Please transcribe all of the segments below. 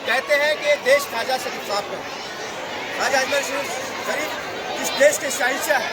कहते हैं कि देश ख्वाजा शरीफ साहब का, ख्वाजा अजमेर शरीफ जिस देश के शहंशाह है,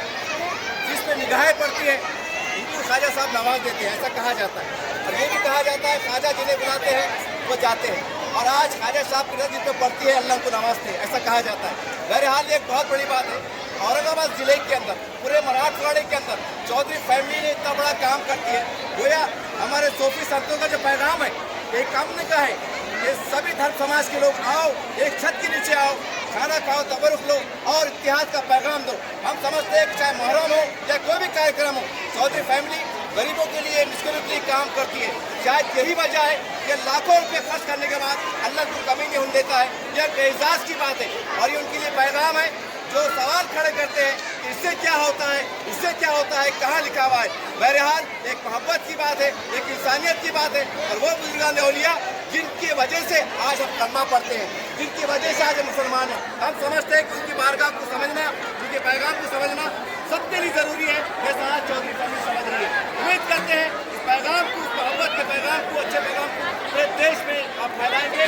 जिस पर निगाहें पड़ती है उनको ख्वाजा साहब नवाज देते हैं, ऐसा कहा जाता है। और ये भी कहा जाता है ख्वाजा जिन्हें बुलाते हैं वो जाते हैं, और आज ख्वाजा साहब की नज़र जिस पड़ती है अल्लाह को नवाजते हैं, ऐसा कहा जाता है। बहरहाल एक बहुत बड़ी बात है, औरंगाबाद जिले के अंदर, पूरे मराठवाड़े के अंदर चौधरी फैमिली ने इतना बड़ा काम करती है। गोया हमारे सूफी संतों का जो पैगाम है, एक काम ने कहा है कि सभी धर्म समाज के लोग आओ, एक छत के नीचे आओ, खाना खाओ, तबरुक लो और इतिहाद का पैगाम दो। हम समझते हैं कि चाहे मुहर्रम हो या कोई भी कार्यक्रम हो, चौधरी फैमिली गरीबों के लिए, मिस्किनों के लिए काम करती है। शायद यही वजह है कि लाखों रुपए खर्च करने के बाद अल्लाह को कमी नहीं होने देता है। यह एजाज की बात है और ये उनके लिए पैगाम है। जो सवाल खड़े करते हैं कि इससे क्या होता है, इससे क्या होता है, कहाँ लिखा हुआ है, बहरहाल एक मोहब्बत की बात है, एक इंसानियत की बात है। और वो बुजुर्गान औलिया जिनकी वजह से आज हम कलमा पढ़ते हैं, जिनकी वजह से आज हम मुसलमान हैं, हम समझते हैं कि उनकी बारगाह को समझना, उनके पैगाम को समझना सबके लिए ज़रूरी है, जैसा आज चौधरी फैमिली समझ रही है। उम्मीद करते हैं इस पैगाम को, उस मोहब्बत के पैगाम को, अच्छे पैगाम को पूरे देश में आप फैलाएंगे।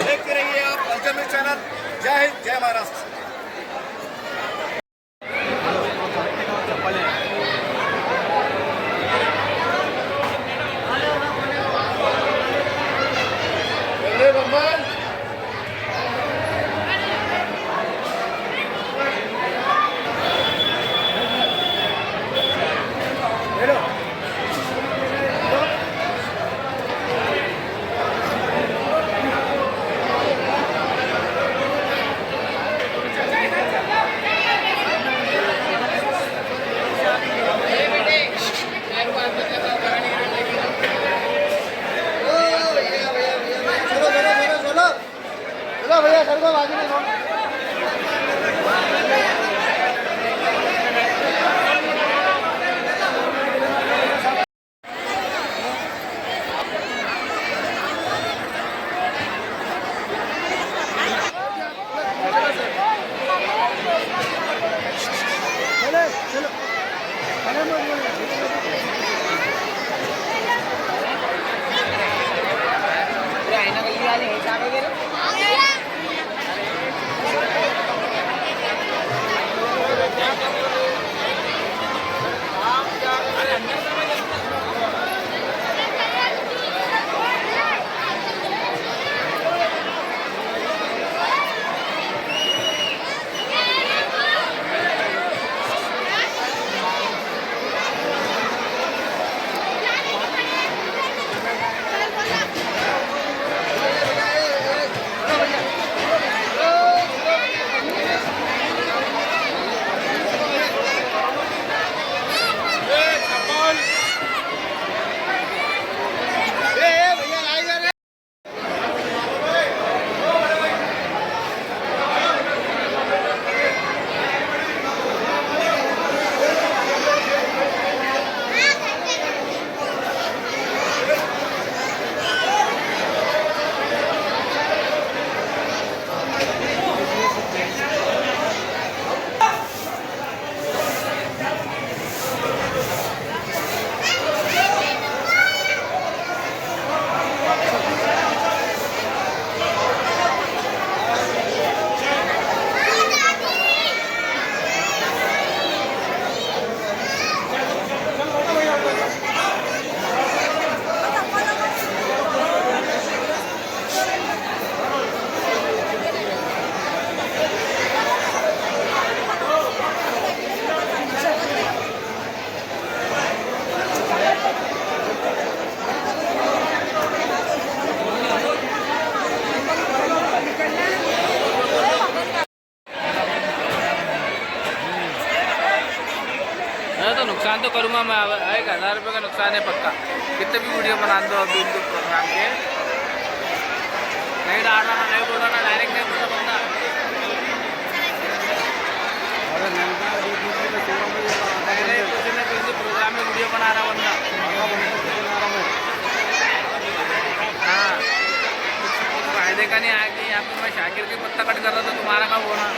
देखते रहिए आप अल्तमिट चैनल। जय हिंद, जय महाराष्ट्र। भैया सर को बाजू में तो नुकसान तो करूँगा मैं, 1000 रुपये का नुकसान है पक्का। कितने भी वीडियो बना दो अभी इनको प्रोग्राम के, नहीं डालना, नहीं बोल रहा, डायरेक्ट नहीं बोला बंदा। नहीं कुछ नहीं, किसी प्रोग्राम में वीडियो बना रहा बंदा। हाँ, फायदे का नहीं आया कि यहाँ पे मैं शाकिर की पत्ता कट कर रहा था, तुम्हारा का बोला।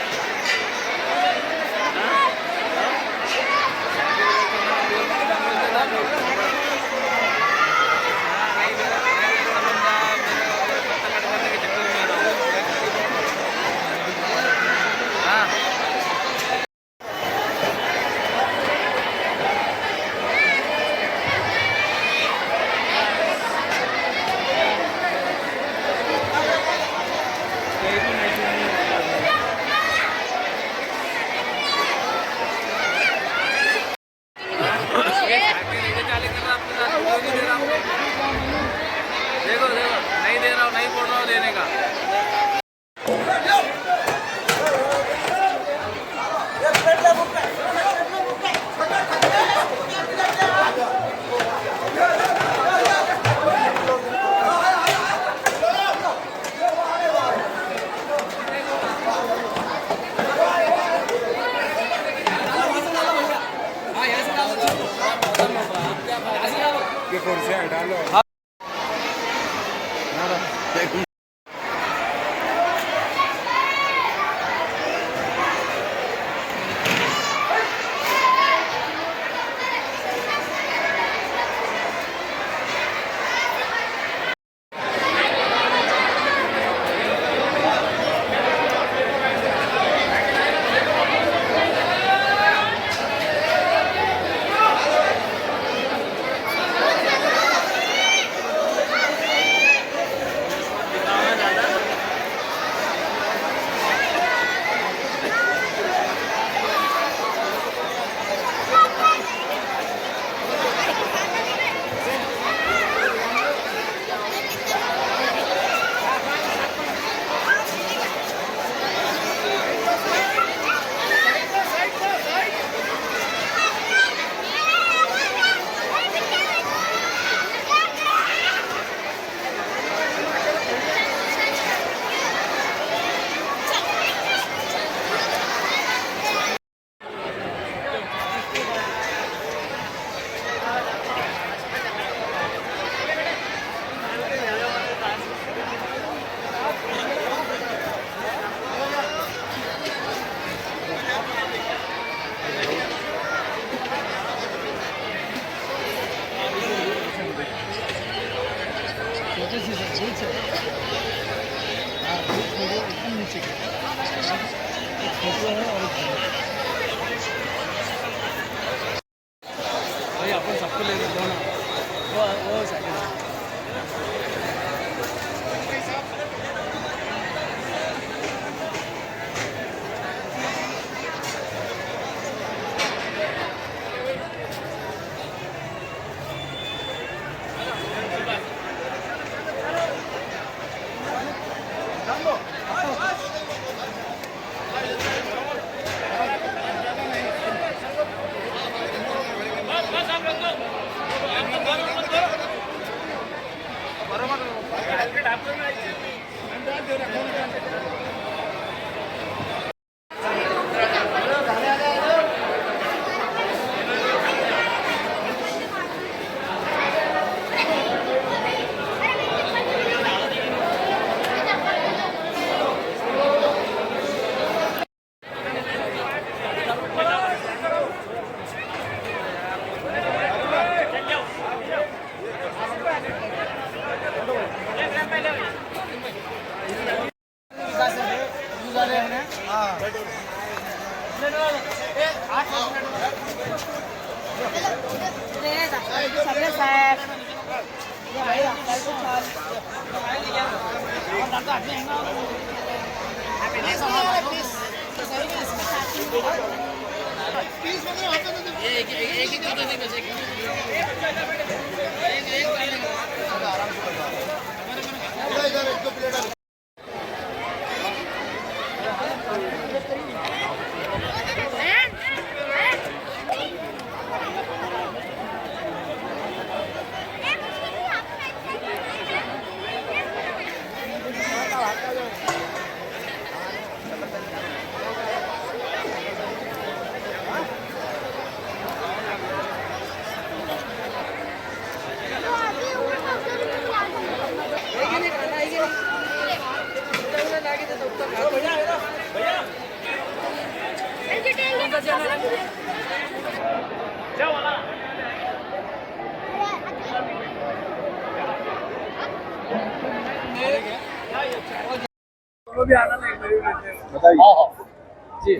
भाई अपन सबको ले लेते हो ना वो सेकंड जी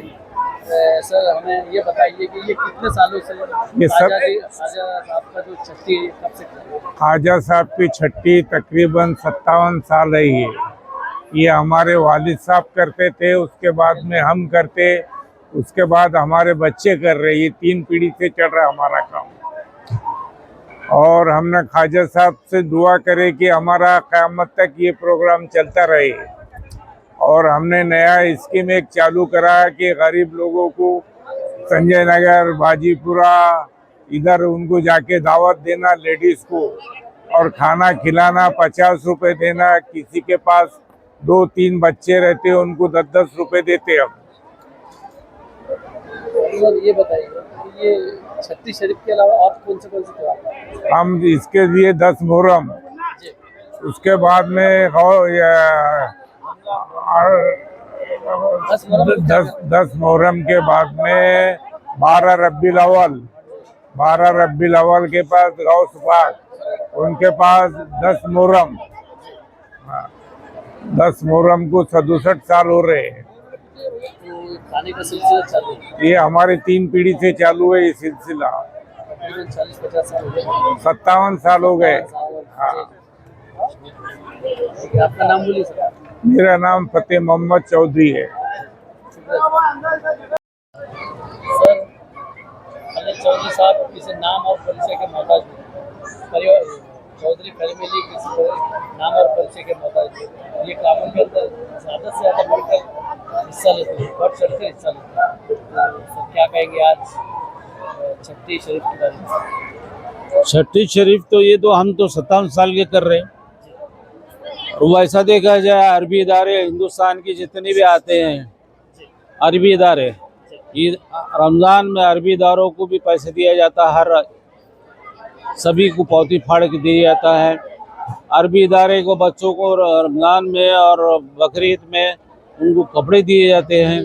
सर हमें ये बताइए कि ये कितने सालों से ये सब ख्वाजा साहब का जो छठी है कब से कर रहे हैं? ख्वाजा साहब की छठी तकरीबन 57 साल रही है। ये हमारे वालिद साहब करते थे, उसके बाद में हम करते, उसके बाद हमारे बच्चे कर रहे। ये 3 पीढ़ी से चल रहा है हमारा काम। और हमने ख्वाजा साहब से दुआ करे कि हमारा क़यामत तक ये प्रोग्राम चलता रहे। और हमने नया स्कीम एक चालू करा कि गरीब लोगों को संजय नगर, बाजीपुरा, इधर उनको जाके दावत देना लेडीज को, और खाना खिलाना, 50 रुपए देना। किसी के पास 2-3 बच्चे रहते हैं उनको 10-10 रुपए देते हम। ये बताइए कि ये छठी शरीफ के अलावा और कौन से त्योहार? हम इसके लिए 10 मुहर्रम, उसके बाद में 10 मुहर्रम के बाद में 12 रब्बीउल अव्वल, 12 रब्बीउल अव्वल के पास गौस पाक, उनके पास 10 मुहर्रम। 10 मुहर्रम को 67 साल हो रहे हैं। खाने का सिलसिला चालू है। ये हमारे 3 पीढ़ी से चालू है ये सिलसिला। 40-50 साल हो गए। 57 साल हो गए। हाँ। आपका नाम बोलिए सर। मेरा नाम फतेह मोहम्मद चौधरी है। सर अली चौधरी साहब किसी नाम और परिचय के मोहताज परिवार चौधरी फैमिली किसी नाम और परिचय के मोहताज ये कामों के अंदर ज़्यादा से ज़्यादा बढ़कर हिस्सा लेते हैं, बढ़ चढ़ कर हिस्सा लेते हैं। तो क्या कहेंगे आज छठी शरीफ के बारे में? छठी शरीफ तो ये तो हम तो 57 साल के कर रहे हैं। और वैसा देखा जाए अरबी इदारे हिंदुस्तान की जितने भी आते हैं अरबी इदारे, ईद रमज़ान में अरबी इदारों को भी पैसे दिया जाता है। हर सभी को पौती फाड़ के दिया जाता है। अरबी इदारे को बच्चों को रमज़ान में और बकरीद में उनको कपड़े दिए जाते हैं।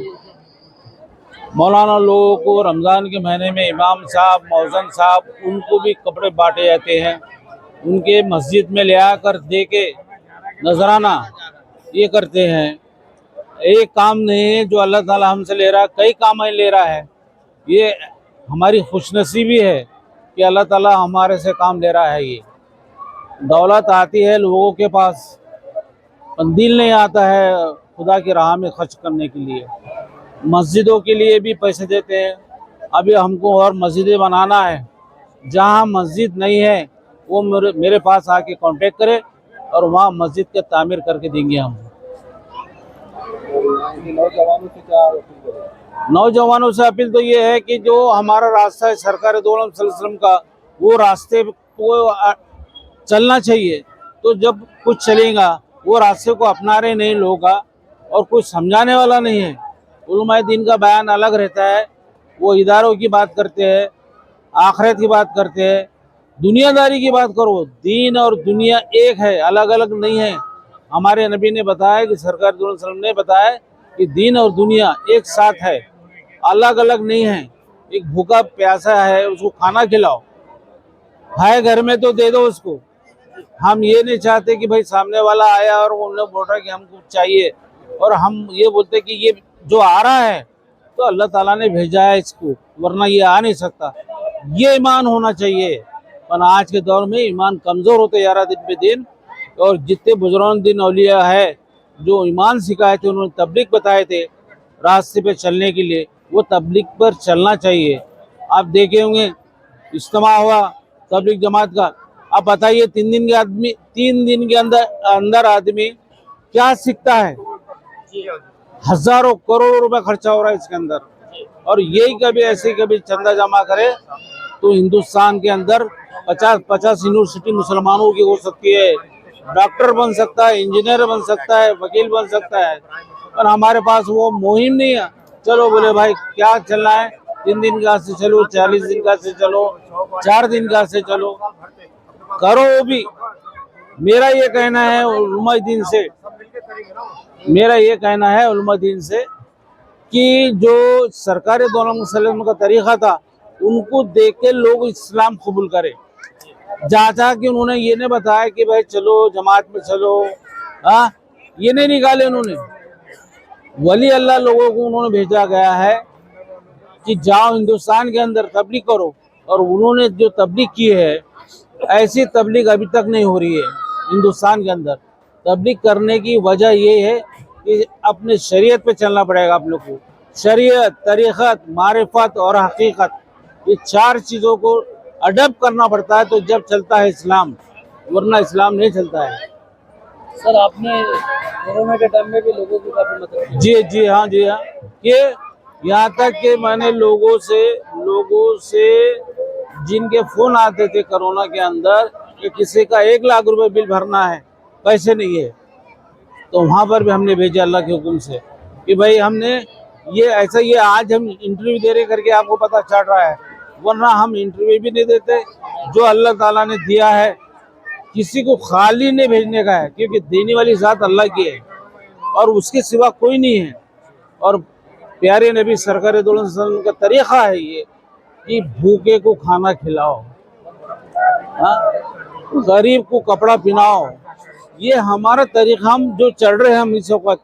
मौलाना लोगों को रमज़ान के महीने में इमाम साहब, मौज़न साहब, उनको भी कपड़े बांटे जाते हैं। उनके मस्जिद में ले आकर दे के नजराना ये करते हैं। एक काम नहीं है जो अल्लाह ताला हमसे ले रहा है, कई काम ले रहा है। ये हमारी खुशनसीबी है कि अल्लाह ताला हमारे से काम ले रहा है। ये दौलत आती है लोगों के पास, पर दिल नहीं आता है खुदा की राह में खर्च करने के लिए। मस्जिदों के लिए भी पैसे देते हैं। अभी हमको और मस्जिदें बनाना है, जहाँ मस्जिद नहीं है वो मेरे पास आके कांटेक्ट करे और वहाँ मस्जिद के तामीर करके देंगे हम। नौजवानों से अपील तो ये है कि जो हमारा रास्ता है सरकार दो आलम सल्लल्लाहु अलैहि वसल्लम का, वो रास्ते को चलना चाहिए। तो जब कुछ चलेगा वो रास्ते को अपना रहे नहीं लोग और कुछ समझाने वाला नहीं है। उलमाए दीन का बयान अलग रहता है, वो इदारों की बात करते हैं, आखिरत की बात करते हैं, दुनियादारी की बात करो। दीन और दुनिया एक है, अलग अलग नहीं है। हमारे नबी ने बताया कि सरकार दो वसल्लम ने बताया कि दीन और दुनिया एक साथ है, अलग अलग नहीं है। एक भूखा प्यासा है उसको खाना खिलाओ, है घर में तो दे दो उसको। हम ये नहीं चाहते कि भाई सामने वाला आया और उन्होंने बोल रहा है कि हमको चाहिए और हम ये बोलते कि ये जो आ रहा है तो अल्लाह ताला ने भेजा है इसको, वरना ये आ नहीं सकता। ये ईमान होना चाहिए। पर आज के दौर में ईमान कमज़ोर होते जा रहा दिन पे दिन। और जितने बुजुर्ग दिन औलिया है जो ईमान सिखाए थे, उन्होंने तबलीग बताए थे रास्ते पे चलने के लिए, वो तबलीग पर चलना चाहिए। आप देखे होंगे इज्तिमा हुआ तबलीग जमात का, आप बताइए 3 दिन के अंदर आदमी क्या सीखता है? हजारों करोड़ों रुपए खर्चा हो रहा है इसके अंदर। और यही कभी ऐसे कभी चंदा जमा करे तो हिंदुस्तान के अंदर 50 यूनिवर्सिटी मुसलमानों की हो सकती है, डॉक्टर बन सकता है, इंजीनियर बन सकता है, वकील बन सकता है। पर हमारे पास वो मुहिम नहीं है। चलो बोले भाई क्या चलना है, 3 दिन का से चलो, 40 दिन का से चलो, 4 दिन का से चलो, करो। वो भी मेरा ये कहना है उलमा दीन से, मेरा ये कहना है उलमा दीन से कि जो सरकार दो आलम सल्लम का तरीक़ा था उनको देख के लोग इस्लाम कबूल करें। जहाँ कि उन्होंने ये नहीं बताया कि भाई चलो जमात में चलो, ये नहीं निकाले उन्होंने। वली अल्लाह लोगों को उन्होंने भेजा गया है कि जाओ हिंदुस्तान के अंदर तबलीग करो। और उन्होंने जो तबलीग की है ऐसी तबलीग अभी तक नहीं हो रही है हिंदुस्तान के अंदर। तबलीग करने की वजह ये है कि अपने शरीयत पे चलना पड़ेगा आप लोग को। शरीयत, तरीक़त, मारिफत और हकीकत, ये 4 चीज़ों को अडप्ट करना पड़ता है तो जब चलता है इस्लाम, वरना इस्लाम नहीं चलता है। सर आपने कोरोना के टाइम में भी लोगों की काफी मदद की। जी हाँ ये यहाँ तक कि मैंने लोगों से जिनके फोन आते थे कोरोना के अंदर कि किसी का 1 लाख रुपए बिल भरना है, पैसे नहीं है, तो वहाँ पर भी हमने भेजा अल्लाह के हुक्म से कि भाई हमने ये ऐसा, ये आज हम इंटरव्यू दे रहे करके आपको पता चल रहा है, वरना हम इंटरव्यू भी नहीं देते। जो अल्लाह ताला ने दिया है किसी को खाली नहीं भेजने का है, क्योंकि देने वाली ज़ात अल्लाह की है और उसके सिवा कोई नहीं है। और प्यारे नबी सरकार दो आलम सल्लल्लाहु अलैहि वसल्लम का तरीक़ा है ये कि भूखे को खाना खिलाओ, गरीब को कपड़ा पहनाओ। ये हमारा तरीक़ा, हम जो चल रहे हैं हम इस वक्त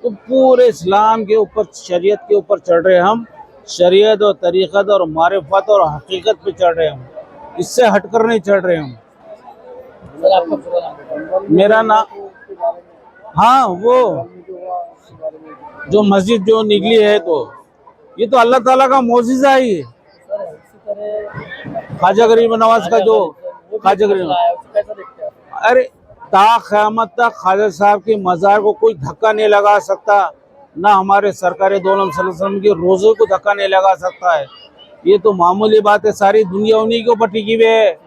तो पूरे इस्लाम के ऊपर, शरीयत के ऊपर चल रहे हैं हम। शरीयत और तरीक़त और मारिफत और हकीकत पे चल रहे हैं हम, इससे हटकर नहीं चल रहे हम। सर आपका पूरा नाम? मेरा नाम, हाँ वो जो मस्जिद जो निकली है तो ये तो अल्लाह ताला का मौजिज़ा ही है। सर इसी तरह ख्वाजा गरीब नवाज का जो ख्वाजा गरीब, कैसा देखते हैं? अरे ता क़यामत तक ख्वाजा साहब के मज़ार को कोई धक्का नहीं लगा सकता, ना हमारे सरकार दो आलम सल्लल्लाहु अलैहि वसल्लम के रोज़े को धक्का नहीं लगा सकता है। ये तो मामूली बात है, सारी दुनिया उन्हीं के ऊपर टिकी हुई है।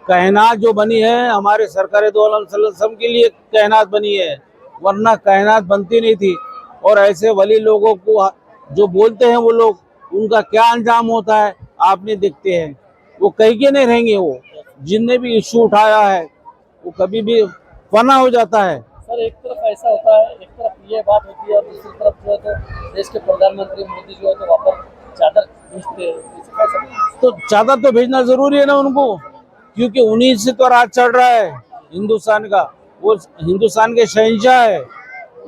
कायनात जो बनी है हमारे सरकार दो आलम सल्लल्लाहु अलैहि वसल्लम के लिए कायनात बनी है, वरना कायनात बनती नहीं थी। और ऐसे वली लोगों को जो बोलते हैं वो लोग, उनका क्या अंजाम होता है आप नहीं देखते हैं। वो कहीं के नहीं रहेंगे। वो जिनने भी इशू उठाया है वो कभी भी फना हो जाता है। सर एक तरफ ऐसा होता है, एक तरफ ये बात होती है और दूसरी तरफ जो है तो देश के प्रधानमंत्री मोदी जो है तो वहाँ पर चादर भेजते हैं। तो चादर तो भेजना जरूरी है ना उनको, क्योंकि उन्हीं से तो राज चल रहा है हिंदुस्तान का। वो हिंदुस्तान के शहंशाह है,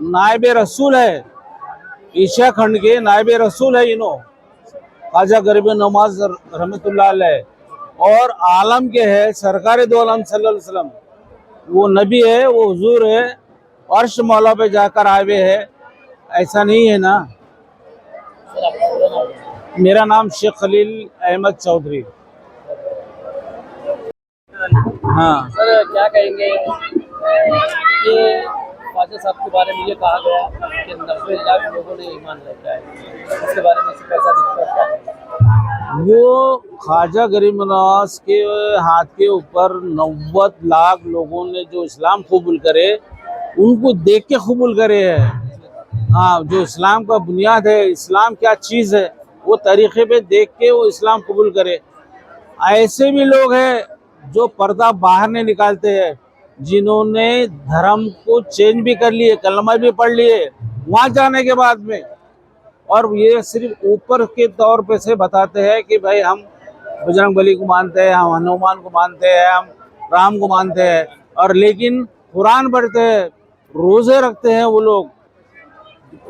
नायब रसूल है। एशिया खंड के नायब रसूल है इन्हों, ख्वाजा गरीब नवाज रहमतुल्लाह अलैह। और आलम के है सरकार दो आलम सल्लल्लाहु अलैहि वसल्लम, वो नबी है, वो हुजूर है, अर्श मौला पे जाकर आए हुए है। ऐसा नहीं है ना। सर आपका पूरा नाम? मेरा नाम शेख खलील अहमद चौधरी। हाँ सर क्या कहेंगे, ये ख्वाजा साहब के बारे में ये कहा गया कि 90 लाख लोगों ने ईमान रखा है, इसके बारे में कैसा दिखता है? वो ख्वाजा गरीब नवाज के हाथ के ऊपर 90 लाख लोगों ने जो इस्लाम कबूल करे, उनको देख के कबूल करे है। हाँ, जो इस्लाम का बुनियाद है, इस्लाम क्या चीज़ है, वो तरीक़े पे देख के वो इस्लाम कबूल करे। ऐसे भी लोग हैं जो पर्दा बाहर नहीं निकालते हैं, जिन्होंने धर्म को चेंज भी कर लिए, कलमा भी पढ़ लिए वहाँ जाने के बाद में, और ये सिर्फ ऊपर के तौर पे से बताते हैं कि भाई हम बजरंग बली को मानते हैं, हम हनुमान को मानते हैं, हम राम को मानते हैं, और लेकिन कुरान पढ़ते हैं, रोज़े रखते हैं। वो लोग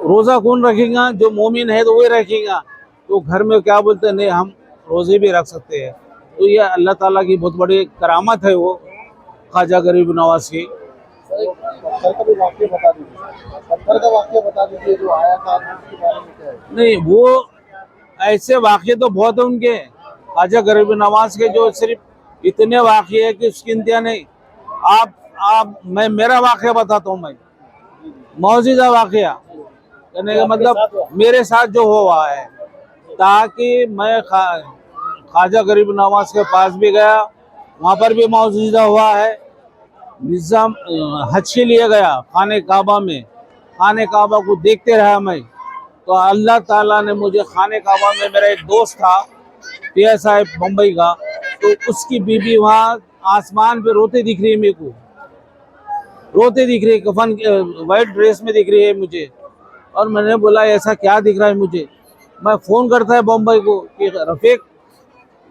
रोज़ा कौन रखेगा? जो मोमिन है तो वही रखेगा। तो घर में क्या बोलते हैं, नहीं हम रोज़े भी रख सकते हैं। तो ये अल्लाह ताला की बहुत बड़ी करामत है वो ख्वाजा गरीब नवाज की। सर एक पत्थर का भी वाक्य बता दीजिए, पत्थर का वाक्य बता दीजिए जो आया था, उसके बारे में क्या है? नहीं, वो ऐसे वाक़े तो बहुत है उनके, ख्वाजा गरीब नवाज के, जो सिर्फ इतने वाक़े है कि उसकी इंतहा नहीं। आप मैं मेरा वाक़या बताता हूँ, मैं मौजूदा वाक़या कहने का मतलब मेरे साथ जो हुआ है, ताकि मैं ख्वाजा गरीब नवाज के पास भी गया, वहाँ पर भी मौजूदा हुआ है। निज़ाम हज के लिए गया खाने काबा में, खाने काबा को देखते रहा मैं। तो अल्लाह ताला ने मुझे खाने काबा में, मेरा एक दोस्त था PSI मुंबई का, तो उसकी बीबी वहाँ आसमान पे रोते दिख रही है, मेरे को रोते दिख रही है, कफन वाइट ड्रेस में दिख रही है मुझे। और मैंने बोला ऐसा क्या दिख रहा है मुझे? मैं फ़ोन करता है बम्बई को कि रफ़ीक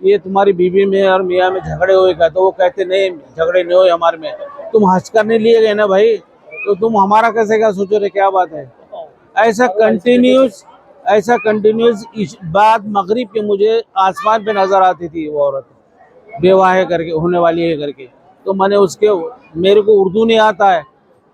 ये तुम्हारी बीबी में और मियाँ में झगड़े हुए का? तो वो कहते नहीं झगड़े नहीं हुए हमारे में, तुम हज करने लिए गए ना भाई, तो तुम हमारा कैसे क्या सोचो रे, क्या बात है? ऐसा कंटिन्यूस इस बात मगरिब के मुझे आसमान पे नज़र आती थी, वो औरत बेवा है करके, होने वाली है करके। तो मैंने मेरे को उर्दू नहीं आता है,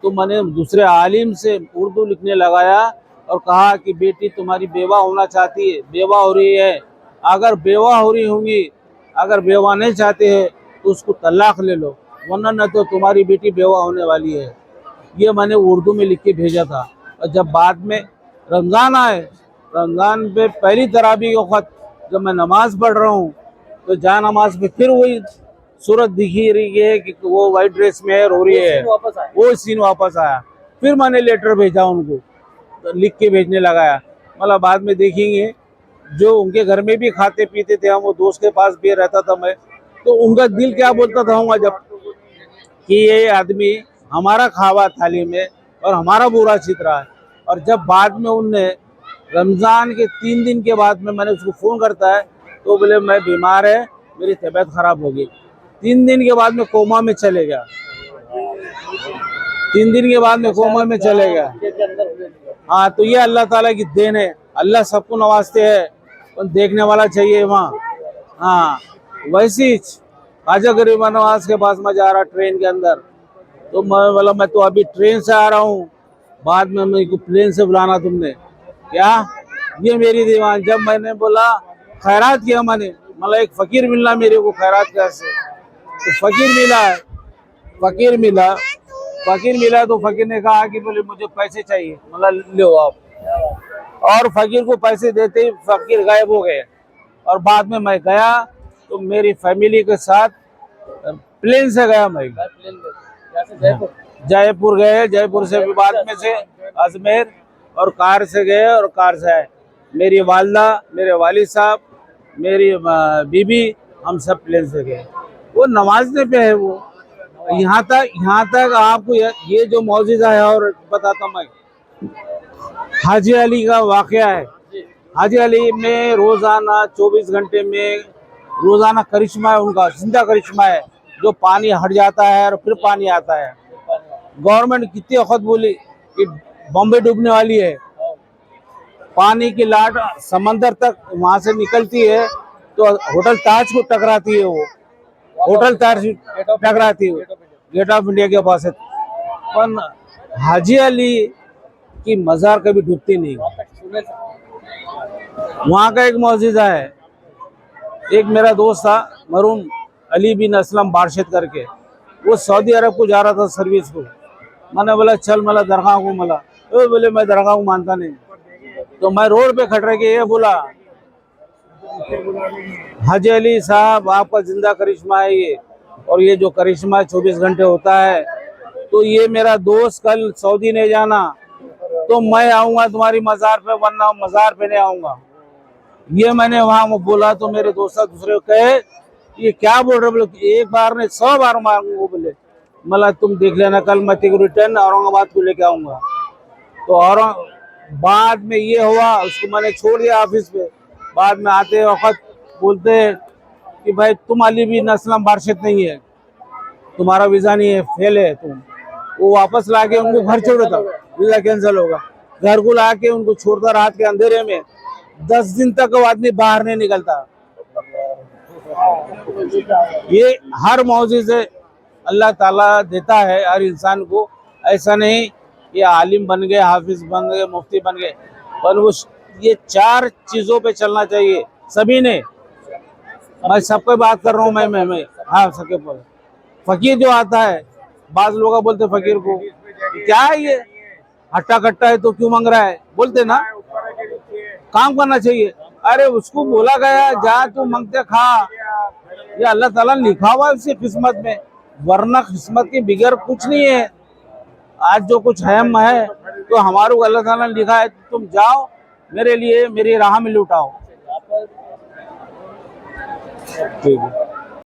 तो मैंने दूसरे आलिम से उर्दू लिखने लगाया और कहा कि बेटी तुम्हारी बेवा होना चाहती है, बेवा हो रही है, अगर बेवा हो रही होंगी, अगर बेवा नहीं चाहते हैं तो उसको तलाक ले लो, वरना न तो तुम्हारी बेटी बेवा होने वाली है। ये मैंने उर्दू में लिख के भेजा था। और जब बाद में रमज़ान आए, रमज़ान पे पहली तरावी के वक्त जब मैं नमाज़ पढ़ रहा हूँ, तो जा नमाज पे फिर वही सूरत दिखी रही है कि वो वाइट ड्रेस में है, रो रही है, वो सीन वापस आया। फिर मैंने लेटर भेजा उनको, तो लिख के भेजने लगाया। मतलब बाद में देखेंगे, जो उनके घर में भी खाते पीते थे हम, वो दोस्त के पास भी रहता था मैं, तो उनका दिल क्या बोलता था हूँ जब कि ये आदमी हमारा खावा थाली में और हमारा बुरा चित रहा है। और जब बाद में उनने रमज़ान के 3 दिन के बाद में मैंने उसको फ़ोन करता है, तो बोले मैं बीमार है, मेरी तबीयत ख़राब हो गई। 3 दिन के बाद में कोमा में चले गया, 3 दिन के बाद में कोमा में चले गया। हाँ, तो ये अल्लाह ताला की देन है, अल्लाह सबको नवाजते हैं, तो देखने वाला चाहिए वहाँ। हाँ, वैसे ही ख्वाजा गरीब नवाज के पास मैं जा रहा ट्रेन के अंदर, तो मैं बोला मैं तो अभी ट्रेन से आ रहा हूँ, बाद में मेरे को प्लेन से बुलाना तुमने क्या? ये मेरी दीवान। जब मैंने बोला खैरात किया, मैंने मतलब एक फ़कीर मिलना मेरे को खैरात कैसे, तो फ़कीर मिला तो फ़कीर ने कहा कि बोले मुझे पैसे चाहिए, मतलब लो आप। और फ़कीर को पैसे देते ही फ़कीर गायब हो गए। और बाद में मैं गया तो मेरी फैमिली के साथ प्लेन से गया मैं, जयपुर गए, जयपुर से भी बाद में से अजमेर, और कार से गए और कार से आए। मेरी वालदा, मेरे वालिद साहब, मेरी बीबी, हम सब प्लेन से गए। वो नवाजने पे है वो। यहाँ तक आपको ये जो मौजूदा है, और बताता मैं, हाजी अली का वाक़या है। हाजी अली में रोज़ाना 24 घंटे में रोज़ाना करिश्मा है उनका, जिंदा करिश्मा है, जो पानी हट जाता है और फिर पानी आता है। गवर्नमेंट कितनी वक्त बोली कि बॉम्बे डूबने वाली है, पानी की लाट समंदर तक वहां से निकलती है तो होटल ताज को टकराती है, वो होटल ताज टकराती है गेट ऑफ इंडिया के पास है। पर हाजी अली की मजार कभी डूबती नहीं। वहाँ का एक मौजूदा है, एक मेरा दोस्त था मरूम अली बिन असलम बारशद करके, वो सऊदी अरब को जा रहा था सर्विस को। मैंने बोला चल मला दरगाह को मला, तो बोले मैं दरगाह को मानता नहीं। तो मैं रोड पे खड़े के ये बोला हाजी अली साहब आपका जिंदा करिश्मा है ये, और ये जो करिश्मा 24 घंटे होता है, तो ये मेरा दोस्त कल सऊदी नहीं जाना तो मैं आऊंगा तुम्हारी मजार पे, वरना मजार पे नहीं आऊंगा। ये मैंने वहां बोला तो मेरे दोस्त दूसरे को कहे ये क्या बोल रहे, बोले एक बार नहीं 100 बार मांगू। बोले मला तुम देख लेना कल मैं तेरे को रिटर्न औरंगाबाद को लेके आऊंगा। तो और बाद में ये हुआ, उसको मैंने छोड़ दिया ऑफिस पे। बाद में आते वक्त बोलते कि भाई तुम अली बिन असलम बारशद नहीं है, तुम्हारा वीजा नहीं है, फेल है तुम। वो वापस ला के उनको घर छोड़ा था, वीजा कैंसिल होगा। घर को ला के उनको छोड़ता रात के अंधेरे में, 10 दिन तक वो आदमी बाहर नहीं निकलता। ये हर मौजूद से अल्लाह ताला देता है हर इंसान को, ऐसा नहीं ये आलिम बन गए, हाफिज बन गए, मुफ्ती बन गए, पर वो ये 4 चीजों पे चलना चाहिए सभी ने। मैं सबको बात कर रहा हूँ, मैं हाँ सबके बोल। फकीर जो आता है, बाज लोग बोलते फकीर को क्या है ये हट्टा कट्टा है तो क्यों मांग रहा है, बोलते ना काम करना चाहिए। अरे उसको बोला गया जा तू मांगते खा, ये अल्लाह ताला ने लिखा हुआ है उसकी किस्मत में, वरना किस्मत के बिगैर कुछ नहीं है। आज जो कुछ है तो हमारे को अल्लाह ताला ने लिखा है, तुम जाओ मेरे लिए मेरी राह में लुटाओ। ठीक है।